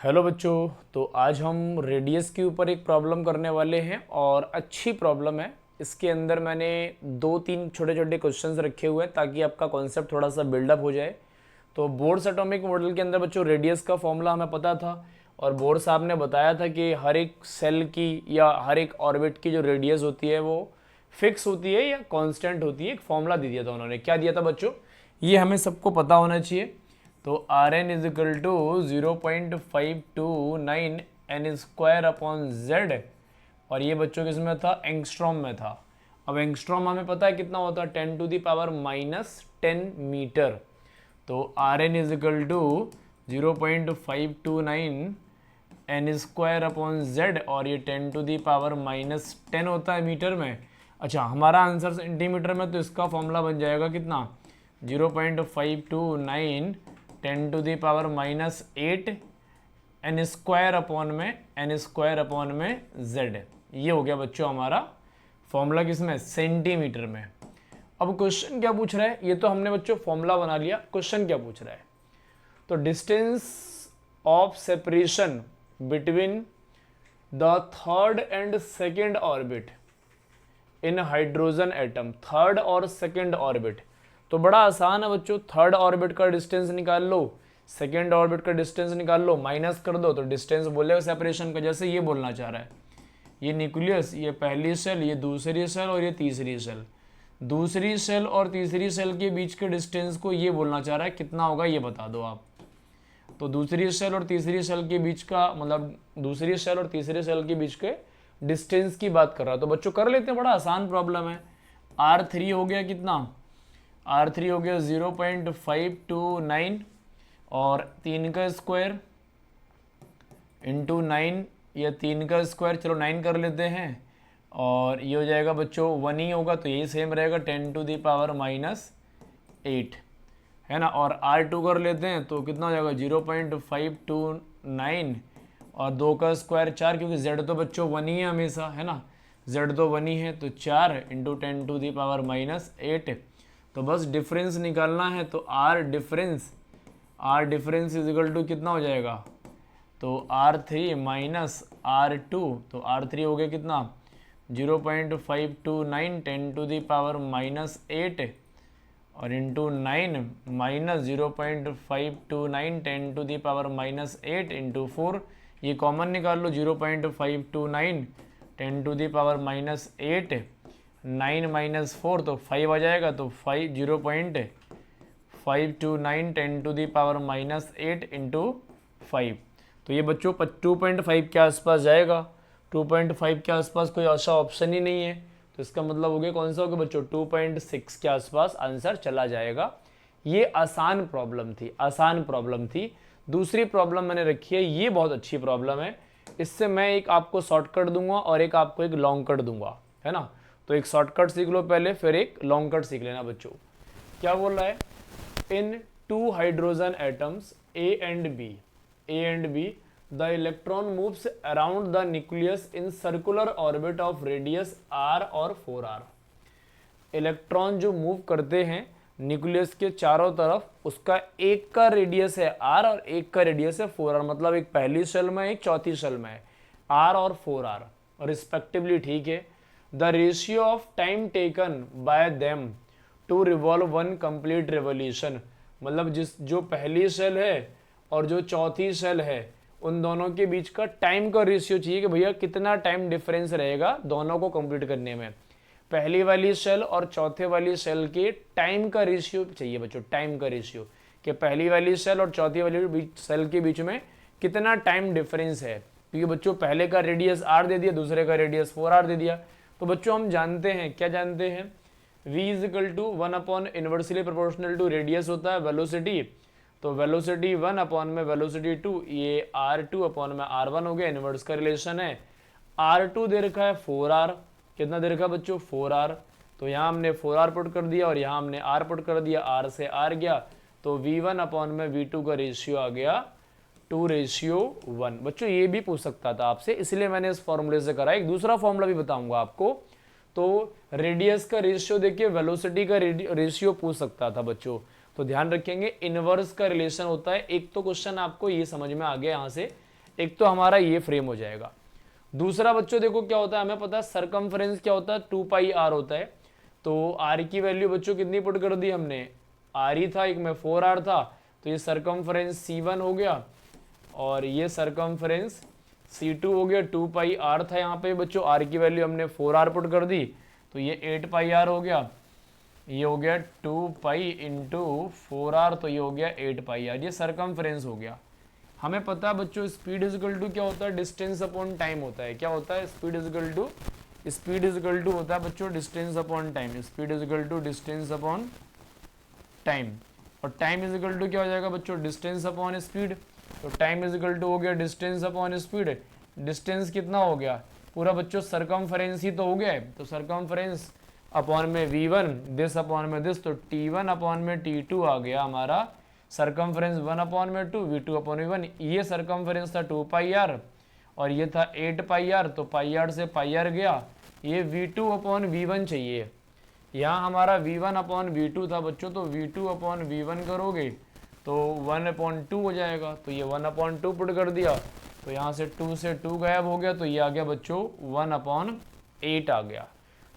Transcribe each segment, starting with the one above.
Hello बच्चों। तो आज हम रेडियस के ऊपर एक प्रॉब्लम करने वाले हैं और अच्छी प्रॉब्लम है। इसके अंदर मैंने दो तीन छोटे छोटे क्वेश्चंस रखे हुए हैं ताकि आपका कॉन्सेप्ट थोड़ा सा बिल्डअप हो जाए। तो बोर्स एटॉमिक मॉडल के अंदर बच्चों रेडियस का फॉर्मूला हमें पता था और बोर साहब ने बताया था कि हर एक सेल की या हर एक ऑर्बिट की जो रेडियस होती है वो फिक्स होती है या कांस्टेंट होती है। एक फॉर्मूला दे दिया था उन्होंने। क्या दिया था बच्चों? ये हमें सबको पता होना चाहिए। तो R n is equal to 0.529 n square upon Z. और ये बच्चों किस में था? एंगस्ट्रॉम में था। अब एंगस्ट्रॉम हमें पता है कितना होता है, 10⁻⁻10 मीटर। तो R n is equal to 0.529 n square upon Z और ये 10⁻⁻10 होता है मीटर में। अच्छा, हमारा आंसर सेंटीमीटर में, तो इसका फॉर्मूला बन जाएगा कितना? 0.529 10⁻⁻8 एन स्क्वायर अपॉन में जेड। ये हो गया बच्चों हमारा फॉर्मूला किसमें? सेंटीमीटर में। अब क्वेश्चन क्या पूछ रहा है? ये तो हमने बच्चों फॉर्मूला बना लिया। क्वेश्चन क्या पूछ रहा है? तो distance of separation between the third and second orbit in hydrogen atom. Third और सेकेंड ऑर्बिट तो बड़ा आसान है बच्चों। थर्ड ऑर्बिट का डिस्टेंस निकाल लो, सेकेंड ऑर्बिट का डिस्टेंस निकाल लो, माइनस कर दो तो डिस्टेंस बोलेगा सेपरेशन का। जैसे ये बोलना चाह रहा है, ये न्यूक्लियस, ये पहली सेल, ये दूसरी सेल और ये तीसरी सेल। दूसरी सेल और तीसरी सेल के बीच के डिस्टेंस को ये बोलना चाह रहा है, कितना होगा ये बता दो आप। तो दूसरी सेल और तीसरी सेल के बीच का मतलब दूसरी सेल और तीसरी सेल के बीच के डिस्टेंस की बात कर रहा है। तो बच्चों कर लेते हैं, बड़ा आसान प्रॉब्लम है। R3 हो गया कितना? R3 हो गया 0.529 और 3 का स्क्वायर इंटू 9 या 3 का स्क्वायर, चलो 9 कर लेते हैं। और ये हो जाएगा बच्चों 1 ही होगा तो यही सेम रहेगा 10⁻⁻8 है ना। और R2 कर लेते हैं तो कितना हो जाएगा? 0.529 और 2 का स्क्वायर 4, क्योंकि Z तो बच्चों 1 ही है हमेशा, है ना। Z तो 1 ही है तो 4 इंटू 10⁻⁻8। तो बस डिफरेंस निकालना है। तो R difference is equal to कितना हो जाएगा? तो R3 माइनस R2, तो R3 हो गया कितना? 0.529 10⁻⁻8 और इंटू 9 माइनस 0.529 10⁻⁻8 इंटू 4। ये कॉमन निकाल लो, 0.529 10⁻⁻8 9 माइनस 4 तो 5 आ जाएगा। तो 0.529 10⁻⁻8 इंटू 5। तो ये बच्चों 2.5 के आसपास जाएगा। 2.5 के आसपास कोई ऐसा ऑप्शन ही नहीं है, तो इसका मतलब हो गया कौन सा हो गया बच्चों? 2.6 के आसपास आंसर चला जाएगा। ये आसान प्रॉब्लम थी। दूसरी प्रॉब्लम मैंने रखी है, ये बहुत अच्छी प्रॉब्लम है। इससे मैं एक आपको शॉर्टकट दूंगा और एक आपको एक लॉन्ग कट दूंगा, है ना। तो एक शॉर्टकट सीख लो पहले, फिर एक लॉन्ग कट सीख लेना बच्चों। क्या बोल रहा है? इन 2 hydrogen atoms A and be the electron moves around the nucleus in circular orbit of radius r और 4r। इलेक्ट्रॉन जो मूव करते हैं न्यूक्लियस के चारों तरफ, उसका एक का रेडियस है r और एक का रेडियस है 4r। मतलब एक पहली सेल में, एक चौथी सेल में है, r और 4r रिस्पेक्टिवली, ठीक है। The ratio of time taken by them to revolve one complete revolution. मतलब जो पहली सेल है और जो चौथी सेल है, उन दोनों के बीच का टाइम का रेशियो चाहिए कि भैया कितना टाइम डिफरेंस रहेगा दोनों को कंप्लीट करने में। पहली वाली सेल और चौथे वाली सेल के टाइम का रेशियो चाहिए बच्चों, टाइम का रेशियो, कि पहली वाली सेल और चौथी वाली सेल के बीच में कितना टाइम डिफरेंस है। क्योंकि बच्चों पहले का रेडियस r दे दिया, दूसरे का रेडियस 4r दे दिया। तो बच्चों हम जानते हैं, क्या जानते हैं? v is equal to 1 upon inversely proportional to radius होता है वेलोसिटी। तो वेलोसिटी 1 अपॉन में वेलोसिटी 2, ये r2 अपॉन में r1 हो गया। इनवर्स का रिलेशन है। r2 दे रखा है 4r, कितना दे रखा बच्चों? 4r। तो यहाँ हमने 4r पुट कर दिया और यहाँ हमने r पुट कर दिया, r से r गया। तो v1 अपॉन में v2 का रेशियो आ गया 2:1। बच्चों ये भी पूछ सकता था आपसे, इसलिए मैंने इस फॉर्मूले से करा। एक दूसरा फॉर्मूला भी बताऊंगा आपको। तो रेडियस का रेशियो देखिए, वेलोसिटी का रेशियो पूछ सकता था बच्चों। तो ध्यान रखेंगे इनवर्स का रिलेशन होता है। एक तो क्वेश्चन आपको ये समझ में आ गया यहाँ से एक तो हमारा ये फ्रेम हो जाएगा। दूसरा बच्चों देखो क्या होता है, हमें पता है सरकमफ्रेंस क्या होता है, 2πr होता है। तो आर की वैल्यू बच्चों कितनी पुट कर दी हमने, आर ही था, एक में 4r था, तो ये सरकमफ्रेंस C1 हो गया और ये सरकमफ्रेंस C2 हो गया। 2πr था यहाँ पे बच्चों, r की वैल्यू हमने 4r पुट कर दी, तो ये 8πr हो गया। ये हो गया 2π इंटू 4r, तो ये हो गया 8πr, ये सरकमफ्रेंस हो गया। हमें पता है बच्चों स्पीड इज इक्वल टू क्या होता है, डिस्टेंस अपॉन टाइम होता है। क्या होता है, स्पीड इज इक्वल टू होता है बच्चों distance upon time. Speed is equal to distance upon time, और टाइम इज इक्वल टू क्या हो जाएगा बच्चों, डिस्टेंस अपॉन स्पीड। तो टाइम इज इक्वल टू हो गया डिस्टेंस अपॉन स्पीड। डिस्टेंस कितना हो गया पूरा बच्चों, सरकमफ्रेंस ही तो हो गया है, तो सरकमफ्रेंस अपॉन में v1, दिस अपॉन में दिस, तो t1 अपॉन में t2 आ गया हमारा। सरकमफ्रेंस 1 अपॉन में 2, v2 अपॉन v1, ये सरकमफ्रेंस था 2πr और ये था 8πr, तो πr से πr गया, ये v2 अपॉन v1 चाहिए। यहाँ हमारा v1 अपॉन v2 था बच्चों, तो v2 अपॉन v1 करोगे तो 1/2 हो जाएगा, तो ये 1/2 पुट कर दिया, तो यहाँ से 2 से 2 गायब हो गया, तो ये आ गया बच्चों 1/8 आ गया।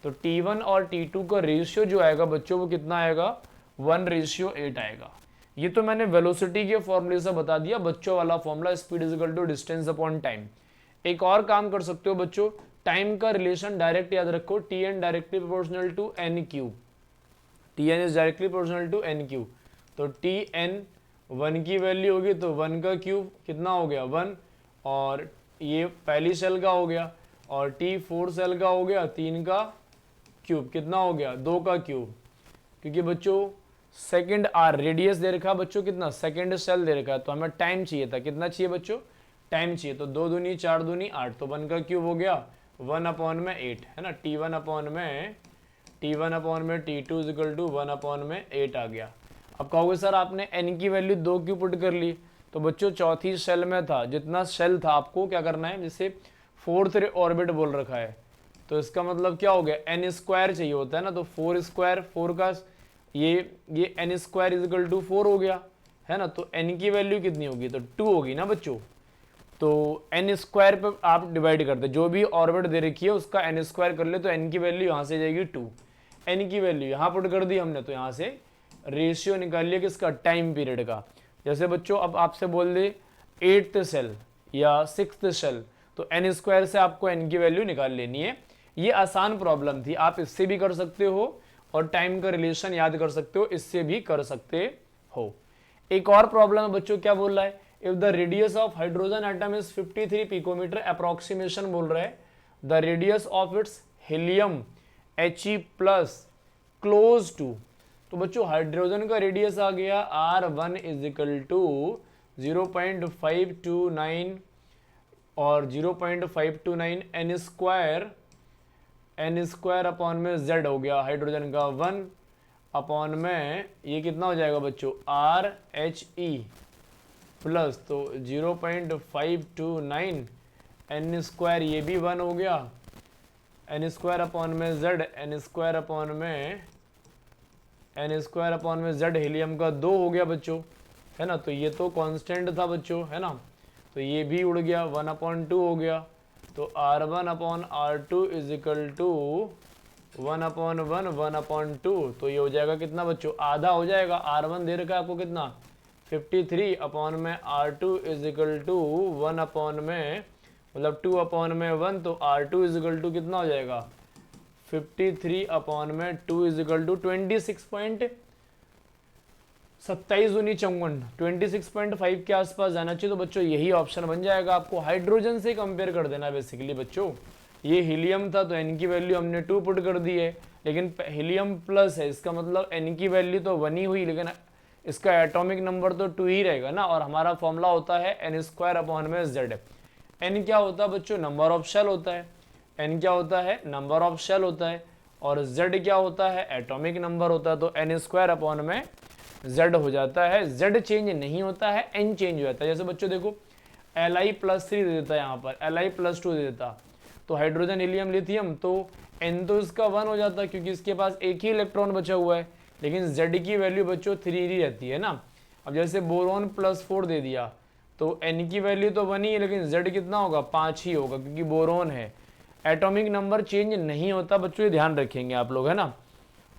तो T1 और T2 का रेशियो जो आएगा बच्चों वो कितना आएगा, 1:8 आएगा। ये तो मैंने वेलोसिटी के फॉर्मूले से बता दिया, बच्चों वाला formula speed is equal to distance upon time. एक और काम कर सकते हो बच्चों, टाइम का रिलेशन डायरेक्ट याद रखो, Tn directly proportional to n cube, Tn is directly proportional to n cube. तो Tn 1 की वैल्यू होगी तो 1 का क्यूब कितना हो गया 1, और ये पहली सेल का हो गया, और T4 सेल का हो गया 3 का क्यूब, कितना हो गया 2 का क्यूब। क्योंकि बच्चों सेकंड आर रेडियस दे रखा बच्चों, कितना सेकंड सेल दे रखा है, तो हमें टाइम चाहिए था, कितना चाहिए बच्चों, टाइम चाहिए। तो 2 दूनी 4 दूनी 8, तो 1 का क्यूब हो गया 1/8 है ना। T1 अपॉन में T2 इज इक्वल टू 1/8 आ गया। अब कहोगे सर आपने n की वैल्यू 2 क्यों पुट कर ली, तो बच्चों चौथी सेल में था, जितना सेल था आपको क्या करना है, जैसे 4th ऑर्बिट बोल रखा है, तो इसका मतलब क्या हो गया, n स्क्वायर चाहिए होता है ना, तो 4 स्क्वायर 4 का ये n square is equal to 4 हो गया है ना। तो n की वैल्यू कितनी होगी, तो 2 होगी ना बच्चों। तो n स्क्वायर पे आप डिवाइड करते, जो भी ऑर्बिट दे रखी है उसका n स्क्वायर कर ले, तो n की वैल्यू यहाँ से जाएगी 2। n की वैल्यू यहाँ पुट कर दी हमने, तो यहाँ से रेशियो निकाल लिया किसका, टाइम पीरियड का। जैसे बच्चों अब आपसे बोल दे 8th सेल या 6th सेल, तो n स्क्वायर से आपको n की वैल्यू निकाल लेनी है। ये आसान प्रॉब्लम थी, आप इससे भी कर सकते हो और टाइम का रिलेशन याद कर सकते हो, इससे भी कर सकते हो। एक और प्रॉब्लम है बच्चों, क्या बोल रहा है, if the radius of hydrogen atom is 53 picometre, approximation बोल रहा है, the radius of its helium He plus close to. तो बच्चों हाइड्रोजन का रेडियस आ गया R1 इज इक्वल टू 0.529 और 0.529 n स्क्वायर अपॉन में z हो गया हाइड्रोजन का 1 अपॉन में ये कितना हो जाएगा बच्चों RHe प्लस, तो 0.529 n स्क्वायर ये भी 1 हो गया, n स्क्वायर अपॉन में z, n स्क्वायर अपॉन में z हीलियम का 2 हो गया बच्चों है ना। तो ये तो कांस्टेंट था बच्चों है ना, तो ये भी उड़ गया 1/2 हो गया। तो R1 upon R2 is equal to 1/1 1/2, तो ये हो जाएगा कितना बच्चों, आधा हो जाएगा। R1 दे रखा है आपको कितना 53 अपॉन में R2 is equal to 1 upon में मतलब 2 अपॉन में 1, तो R2 इज इक्वल टू कितना हो जाएगा 53 अपॉन में 2 इज इक्वल टू 26.27 26.5 के आसपास जाना चाहिए। तो बच्चों यही ऑप्शन बन जाएगा, आपको हाइड्रोजन से कंपेयर कर देना बेसिकली बच्चों। ये हीलियम था तो n की वैल्यू हमने 2 पुट कर दी है, लेकिन हीलियम प्लस है, इसका मतलब n की वैल्यू तो 1 ही हुई, लेकिन इसका एटॉमिक नंबर तो 2 ही रहेगा ना। और हमारा फॉर्मूला होता है n स्क्वायर अपॉन में z। n क्या होता है बच्चों, नंबर ऑफ शेल होता है, n क्या होता है, नंबर ऑफ शेल होता है, और z क्या होता है, एटॉमिक नंबर होता है। तो n स्क्वायर अपॉन में z हो जाता है, z चेंज नहीं होता है, n चेंज हो जाता है। जैसे बच्चों देखो Li+3 दे देता है, यहाँ पर Li+2 दे देता, तो हाइड्रोजन हीलियम लिथियम, तो n तो इसका 1 हो जाता है क्योंकि इसके पास एक ही इलेक्ट्रॉन बचा हुआ है, लेकिन z की वैल्यू बच्चों 3 ही रहती है ना। अब जैसे बोरॉन +4 दे दिया, तो n की वैल्यू तो 1 ही है, लेकिन z कितना होगा 5 ही होगा क्योंकि बोरोन है। एटॉमिक नंबर चेंज नहीं होता बच्चों, ये ध्यान रखेंगे आप लोग, है ना।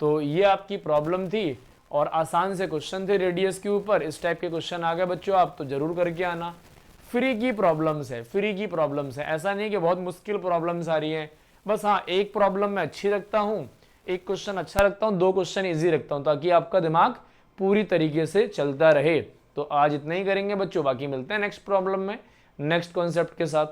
तो ये आपकी प्रॉब्लम थी और आसान से क्वेश्चन थे रेडियस के ऊपर। इस टाइप के क्वेश्चन आ गए बच्चों आप तो जरूर करके आना। फ्री की प्रॉब्लम्स है, फ्री की प्रॉब्लम्स है, ऐसा नहीं कि बहुत मुश्किल प्रॉब्लम्स आ रही हैं। बस हाँ, एक प्रॉब्लम मैं अच्छी रखता हूँ, एक क्वेश्चन अच्छा रखता हूँ, 2 क्वेश्चन इजी रखता हूँ, ताकि आपका दिमाग पूरी तरीके से चलता रहे। तो आज इतना ही करेंगे बच्चों, बाकी मिलते हैं नेक्स्ट प्रॉब्लम में नेक्स्ट कॉन्सेप्ट के साथ।